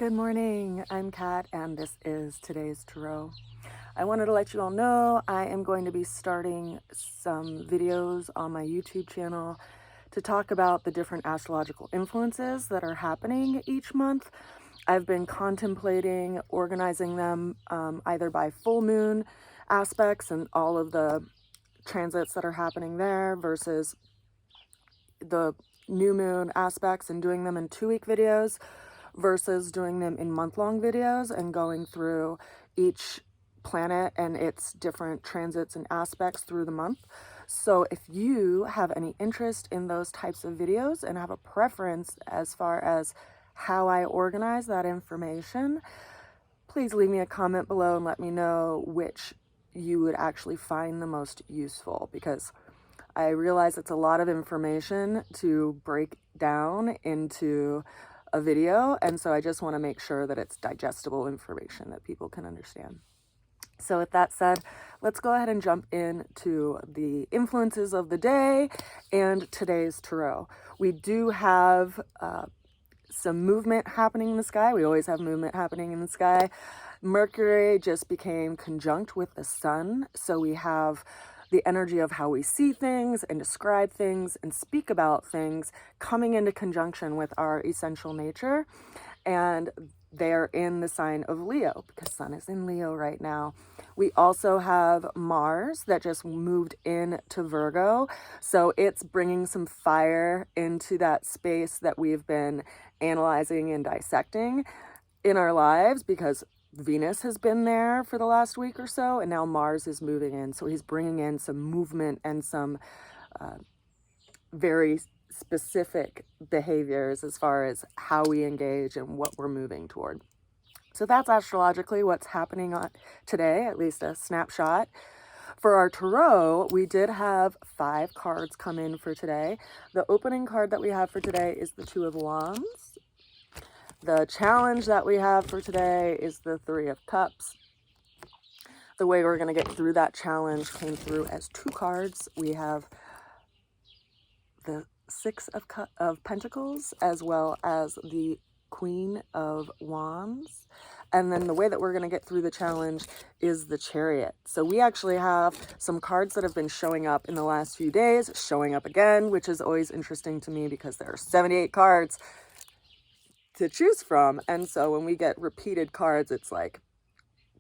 Good morning, I'm Kat and this is today's tarot. I wanted to let you all know I am going to be starting some videos on my YouTube channel to talk about the different astrological influences that are happening each month. I've been contemplating organizing them either by full moon aspects and all of the transits that are happening there versus the new moon aspects and doing them in 2-week videos versus doing them in month-long videos and going through each planet and its different transits and aspects through the month. So if you have any interest in those types of videos and have a preference as far as how I organize that information, please leave me a comment below and let me know which you would actually find the most useful, because I realize it's a lot of information to break down into a video, and so I just want to make sure that it's digestible information that people can understand. So with that said, let's go ahead and jump into the influences of the day and today's tarot. We do have some movement happening in the sky. We always have movement happening in the sky. Mercury just became conjunct with the sun, so we have the energy of how we see things and describe things and speak about things coming into conjunction with our essential nature. And they're in the sign of Leo because Sun is in Leo right now. We also have Mars that just moved into Virgo. So it's bringing some fire into that space that we've been analyzing and dissecting in our lives, because Venus has been there for the last week or so, and now Mars is moving in. So he's bringing in some movement and some very specific behaviors as far as how we engage and what we're moving toward. So that's astrologically what's happening on today, at least a snapshot. For our tarot, we did have 5 cards come in for today. The opening card that we have for today is the 2 of Wands. The challenge that we have for today is the 3 of Cups. The way we're going to get through that challenge came through as 2 cards. We have the 6 of Pentacles as well as the Queen of Wands. And then the way that we're going to get through the challenge is the Chariot. So we actually have some cards that have been showing up in the last few days, showing up again, which is always interesting to me because there are 78 cards to choose from. And so when we get repeated cards, it's like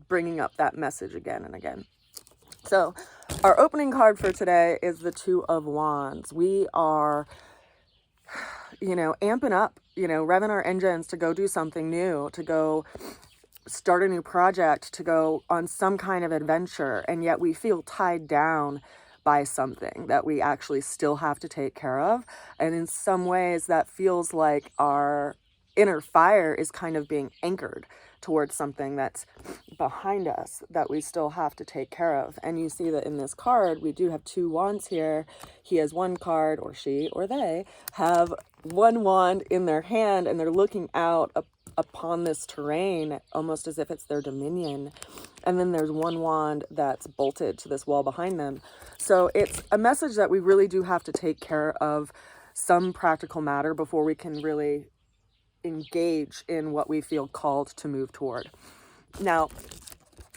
bringing up that message again and again. So our opening card for today is the 2 of Wands. We are, amping up, revving our engines to go do something new, to go start a new project, to go on some kind of adventure. And yet we feel tied down by something that we actually still have to take care of. And in some ways that feels like our inner fire is kind of being anchored towards something that's behind us that we still have to take care of. And you see that in this card, we do have 2 wands here. He has 1 card, or she or they have 1 wand in their hand, and they're looking out upon this terrain almost as if it's their dominion. And then there's 1 wand that's bolted to this wall behind them. So it's a message that we really do have to take care of some practical matter before we can really engage in what we feel called to move toward. Now,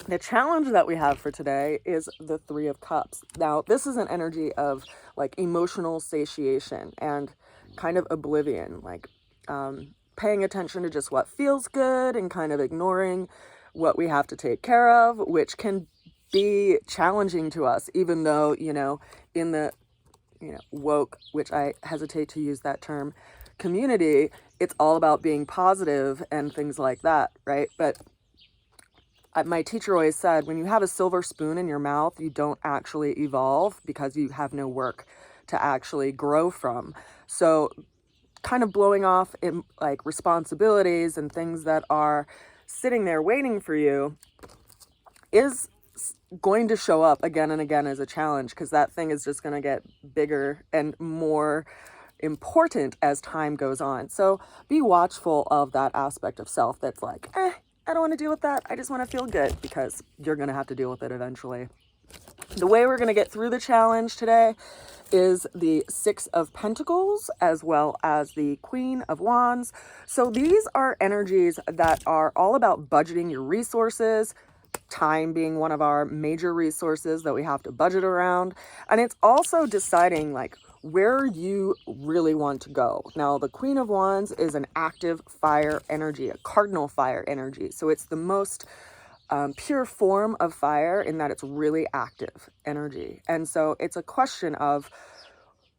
the challenge that we have for today is the 3 of Cups. Now, this is an energy of like emotional satiation and kind of oblivion, like paying attention to just what feels good and kind of ignoring what we have to take care of, which can be challenging to us, even though, in the, woke, which I hesitate to use that term, community, it's all about being positive and things like that, right? But my teacher always said, when you have a silver spoon in your mouth, you don't actually evolve because you have no work to actually grow from. So kind of blowing off in like responsibilities and things that are sitting there waiting for you is going to show up again and again as a challenge, because that thing is just going to get bigger and more important as time goes on. So be watchful of that aspect of self that's like, I don't want to deal with that. I just want to feel good, because you're going to have to deal with it eventually. The way we're going to get through the challenge today is the Six of Pentacles as well as the Queen of Wands. So these are energies that are all about budgeting your resources, time being one of our major resources that we have to budget around. And it's also deciding like where you really want to go. Now, the Queen of Wands is an active fire energy, a cardinal fire energy. So it's the most pure form of fire in that it's really active energy. And so it's a question of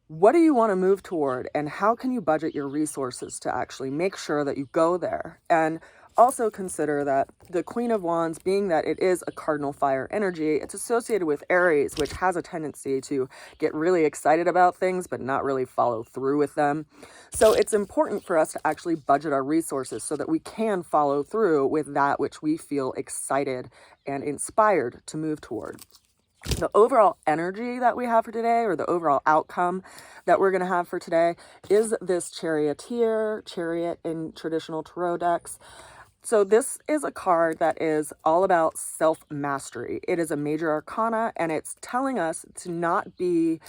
what do you want to move toward and how can you budget your resources to actually make sure that you go there. And also consider that the Queen of Wands, being that it is a cardinal fire energy, it's associated with Aries, which has a tendency to get really excited about things but not really follow through with them. So it's important for us to actually budget our resources so that we can follow through with that which we feel excited and inspired to move toward. The overall energy that we have for today, or the overall outcome that we're going to have for today, is this charioteer, chariot in traditional tarot decks. So this is a card that is all about self-mastery. It is a major arcana, and it's telling us to not be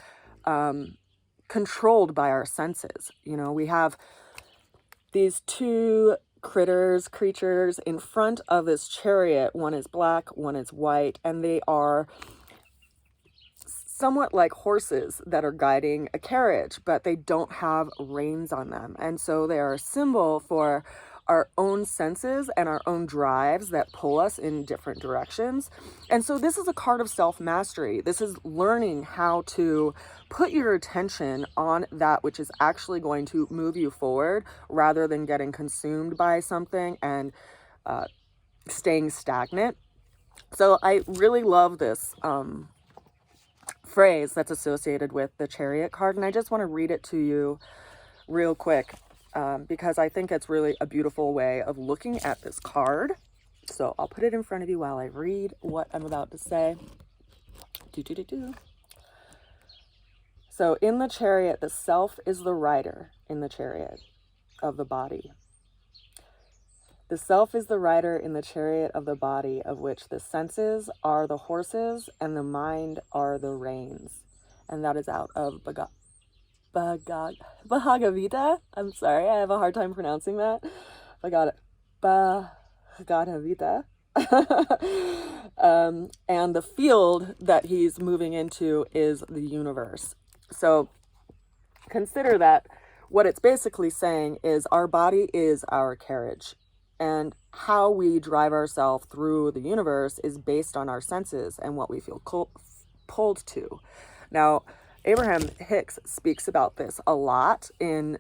controlled by our senses. You know, we have these two creatures in front of this chariot. One is black, one is white, and they are somewhat like horses that are guiding a carriage, but they don't have reins on them. And so they are a symbol for our own senses and our own drives that pull us in different directions. And so this is a card of self-mastery. This is learning how to put your attention on that which is actually going to move you forward rather than getting consumed by something and staying stagnant. So I really love this phrase that's associated with the Chariot card, and I just want to read it to you real quick because I think it's really a beautiful way of looking at this card. So I'll put it in front of you while I read what I'm about to say. So in the Chariot, the self is the rider in the chariot of the body. The self is the rider in the chariot of the body, of which the senses are the horses and the mind are the reins. And that is out of Bhagavad Gita. I'm sorry, I have a hard time pronouncing that. Bhagavad Gita. And the field that he's moving into is the universe. So consider that what it's basically saying is our body is our carriage. And how we drive ourselves through the universe is based on our senses and what we feel pulled to. Now, Abraham Hicks speaks about this a lot in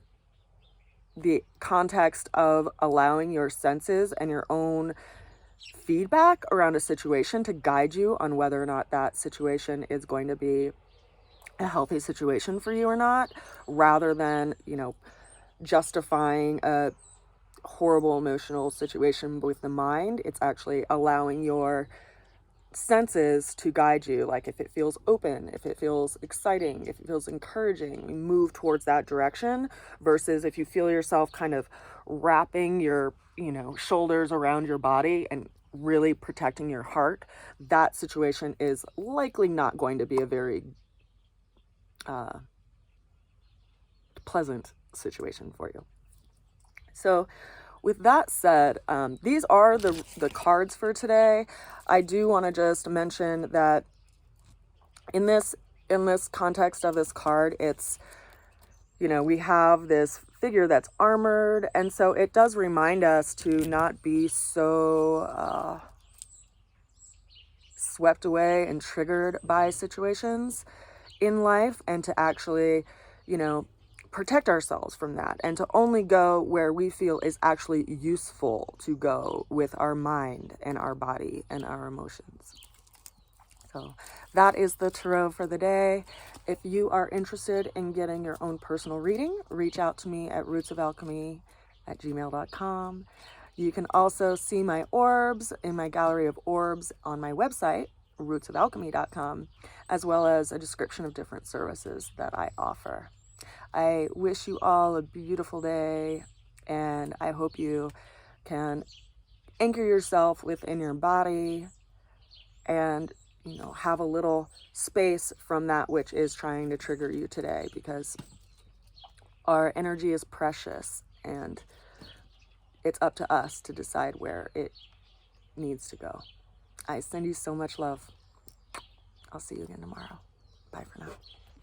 the context of allowing your senses and your own feedback around a situation to guide you on whether or not that situation is going to be a healthy situation for you or not, rather than, you know, justifying a horrible emotional situation with the mind. It's actually allowing your senses to guide you. Like if it feels open, if it feels exciting, if it feels encouraging, move towards that direction, versus if you feel yourself kind of wrapping your, you know, shoulders around your body and really protecting your heart, that situation is likely not going to be a very pleasant situation for you. So with that said, these are the cards for today. I do want to just mention that in this context of this card, it's, you know, we have this figure that's armored, and so it does remind us to not be so swept away and triggered by situations in life, and to actually, you know, protect ourselves from that, and to only go where we feel is actually useful to go with our mind and our body and our emotions. So that is the tarot for the day. If you are interested in getting your own personal reading, reach out to me at rootsofalchemy@gmail.com. You can also see my orbs in my gallery of orbs on my website, rootsofalchemy.com, as well as a description of different services that I offer. I wish you all a beautiful day, and I hope you can anchor yourself within your body and, you know, have a little space from that which is trying to trigger you today, because our energy is precious and it's up to us to decide where it needs to go. I send you so much love. I'll see you again tomorrow. Bye for now.